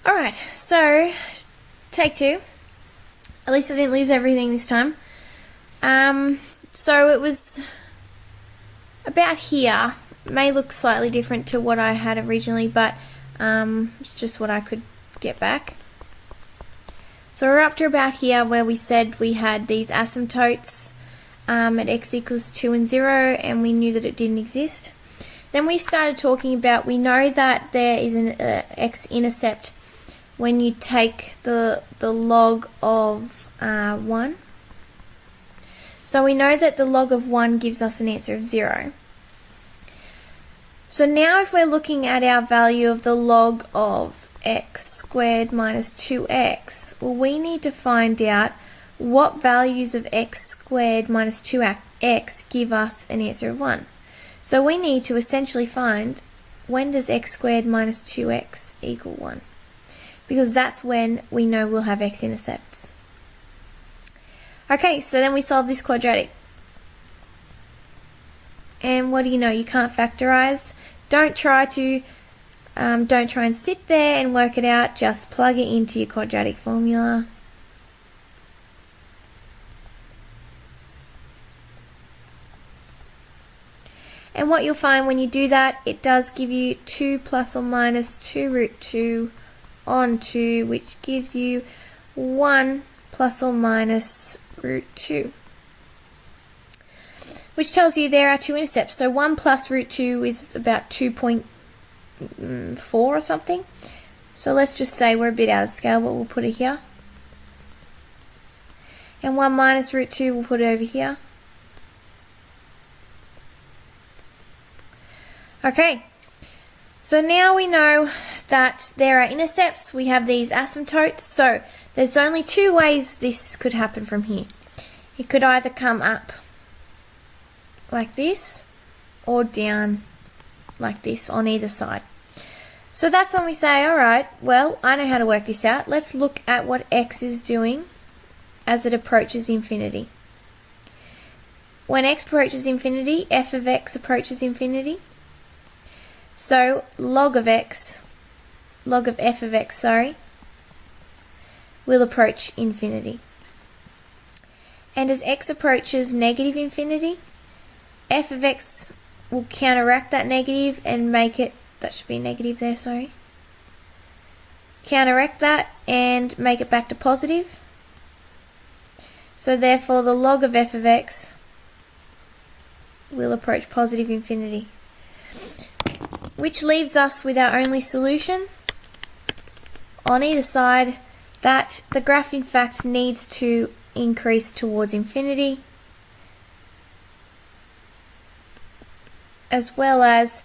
Alright, so take two. At least I didn't lose everything this time. So it was about here. It may look slightly different to what I had originally, but it's just what I could get back. So we're up to about here where we said we had these asymptotes at x equals 2 and 0, and we knew that it didn't exist. Then we started talking about, we know that there is an x-intercept when you take the log of 1. So we know that the log of 1 gives us an answer of 0. So now if we're looking at our value of the log of x squared minus 2x, well, we need to find out what values of x squared minus 2x give us an answer of 1. So we need to essentially find, when does x squared minus 2x equal 1? Because that's when we know we'll have x-intercepts. Okay, so then we solve this quadratic. And what do you know? You can't factorize. Don't try and sit there and work it out. Just plug it into your quadratic formula. And what you'll find when you do that, it does give you 2 plus or minus 2 root 2 on 2, which gives you 1 plus or minus root 2. Which tells you there are two intercepts. So 1 plus root 2 is about 2.4 or something. So let's just say we're a bit out of scale, but we'll put it here. And 1 minus root 2, we'll put it over here. Okay, so now we know that there are intercepts. We have these asymptotes. So there's only two ways this could happen from here. It could either come up like this or down like this on either side. So that's when we say, alright, well, I know how to work this out. Let's look at what x is doing as it approaches infinity. When x approaches infinity, f of x approaches infinity. So log of f of x, will approach infinity. And as x approaches negative infinity, f of x will counteract that negative and make it, that should be negative there, counteract that and make it back to positive. So therefore the log of f of x will approach positive infinity. Which leaves us with our only solution on either side, that the graph in fact needs to increase towards infinity, as well as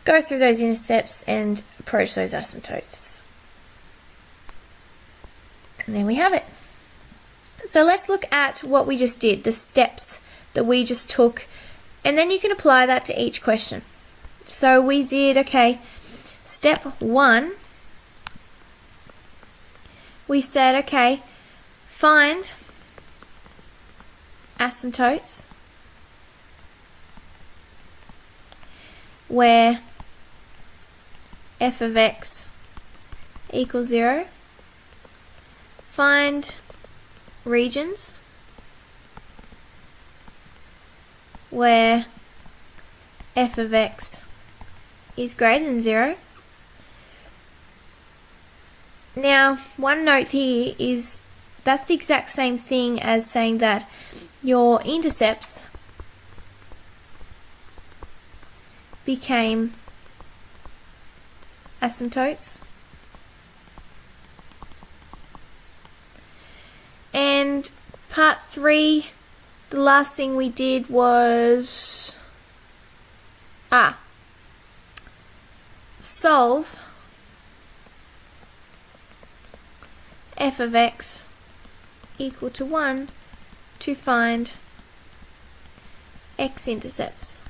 go through those intercepts and approach those asymptotes. And there we have it. So let's look at what we just did, the steps that we just took, and then you can apply that to each question. So we did, okay, step 1, we said, okay, find asymptotes where f of x equals 0. Find regions where f of x is greater than 0. Now, one note here is that's the exact same thing as saying that your intercepts became asymptotes. And part 3, the last thing we did was solve f of x equal to 1 to find x-intercepts.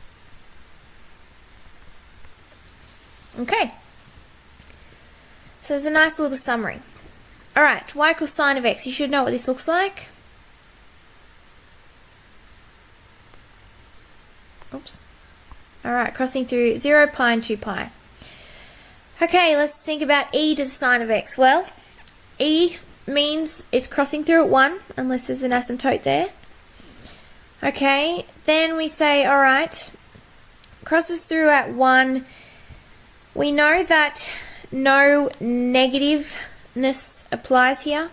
Okay, so there's a nice little summary. Alright, y equals sine of x. You should know what this looks like. Oops. Alright, crossing through 0, pi and 2 pi. Okay, let's think about e to the sine of x. Well, e means it's crossing through at 1, unless there's an asymptote there. Okay, then we say, alright, crosses through at 1. We know that no negativeness applies here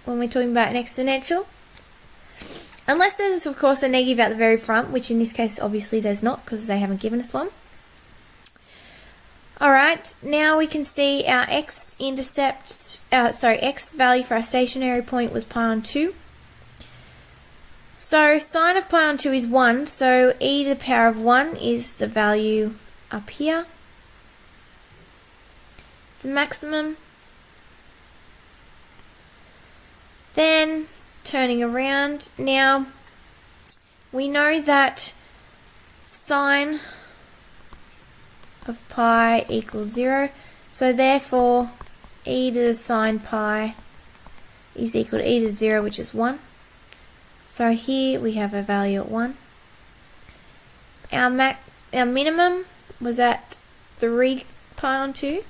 when we're talking about an exponential. Unless there's, of course, a negative at the very front, which in this case, obviously, there's not, because they haven't given us one. Alright, now we can see our x-intercept, x value for our stationary point was pi on 2. So sine of pi on 2 is 1, so e to the power of 1 is the value up here. It's a maximum. Then, turning around, now we know that sine of pi equals 0, so therefore e to the sine pi is equal to e to 0, which is 1. So here we have a value at 1. Our minimum was at 3 pi on 2.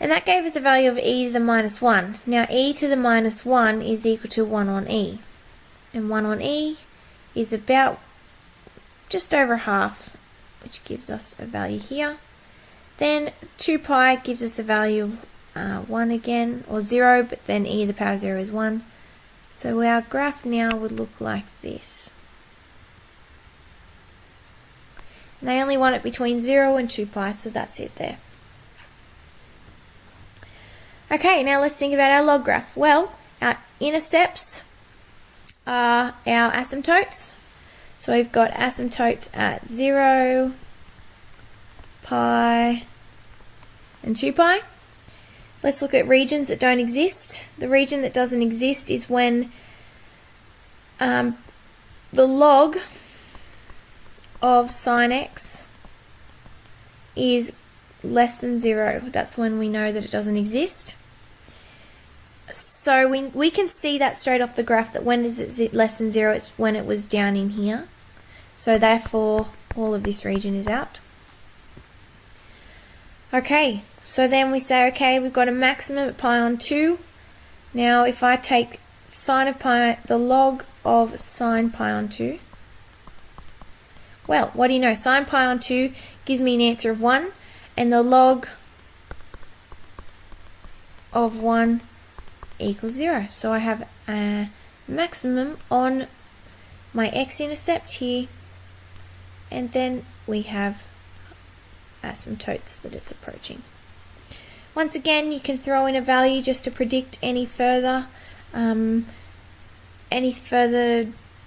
And that gave us a value of e to the minus 1. Now e to the minus 1 is equal to 1 on e. And 1 on e is about just over half, which gives us a value here. Then 2 pi gives us a value of 1 again, or 0, but then e to the power 0 is 1. So our graph now would look like this. And they only want it between 0 and 2 pi, so that's it there. Okay, now let's think about our log graph. Well, our intercepts are our asymptotes. So we've got asymptotes at 0, pi, and 2 pi. Let's look at regions that don't exist. The region that doesn't exist is when the log of sine x is less than 0. That's when we know that it doesn't exist. So we can see that straight off the graph, that when is it less than 0, it's when it was down in here. So therefore all of this region is out. Okay, so then we say, okay, we've got a maximum at pi on 2. Now if I take sine of pi, the log of sine pi on 2, well, what do you know? Sine pi on 2 gives me an answer of 1, and the log of 1 equals 0. So I have a maximum on my x-intercept here, and then we have asymptotes that it's approaching. Once again, you can throw in a value just to predict any further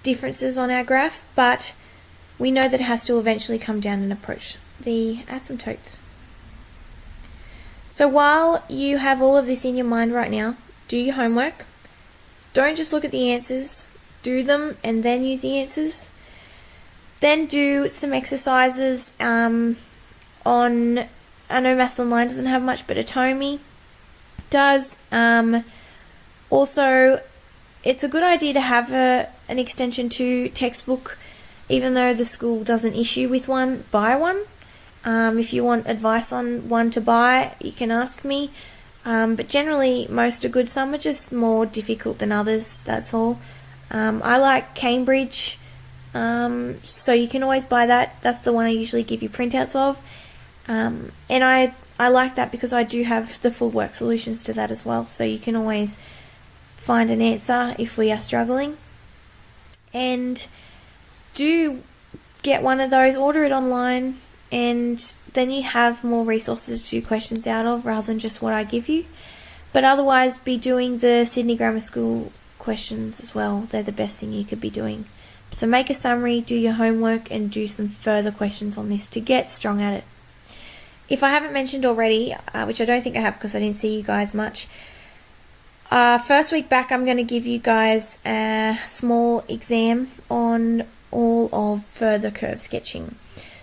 differences on our graph, but we know that it has to eventually come down and approach the asymptotes. So while you have all of this in your mind right now, do your homework. Don't just look at the answers, do them and then use the answers. Then do some exercises on, I know Maths Online doesn't have much, but Atomi does. Also, it's a good idea to have an extension to textbook, even though the school doesn't issue with one, buy one. If you want advice on one to buy, you can ask me. But generally, most are good. Some are just more difficult than others, that's all. I like Cambridge, so you can always buy that. That's the one I usually give you printouts of. And I like that because I do have the full work solutions to that as well, so you can always find an answer if we are struggling. And do get one of those, order it online, and then you have more resources to do questions out of rather than just what I give you. But otherwise, be doing the Sydney Grammar School questions as well. They're the best thing you could be doing. So make a summary, do your homework, and do some further questions on this to get strong at it. If I haven't mentioned already, which I don't think I have because I didn't see you guys much, first week back I'm going to give you guys a small exam on all of further curve sketching.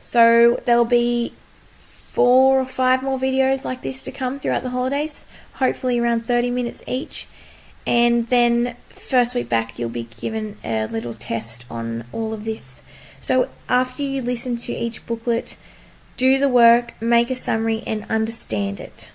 So there'll be 4 or 5 more videos like this to come throughout the holidays, hopefully around 30 minutes each. And then first week back you'll be given a little test on all of this. So after you listen to each booklet, do the work, make a summary, and understand it.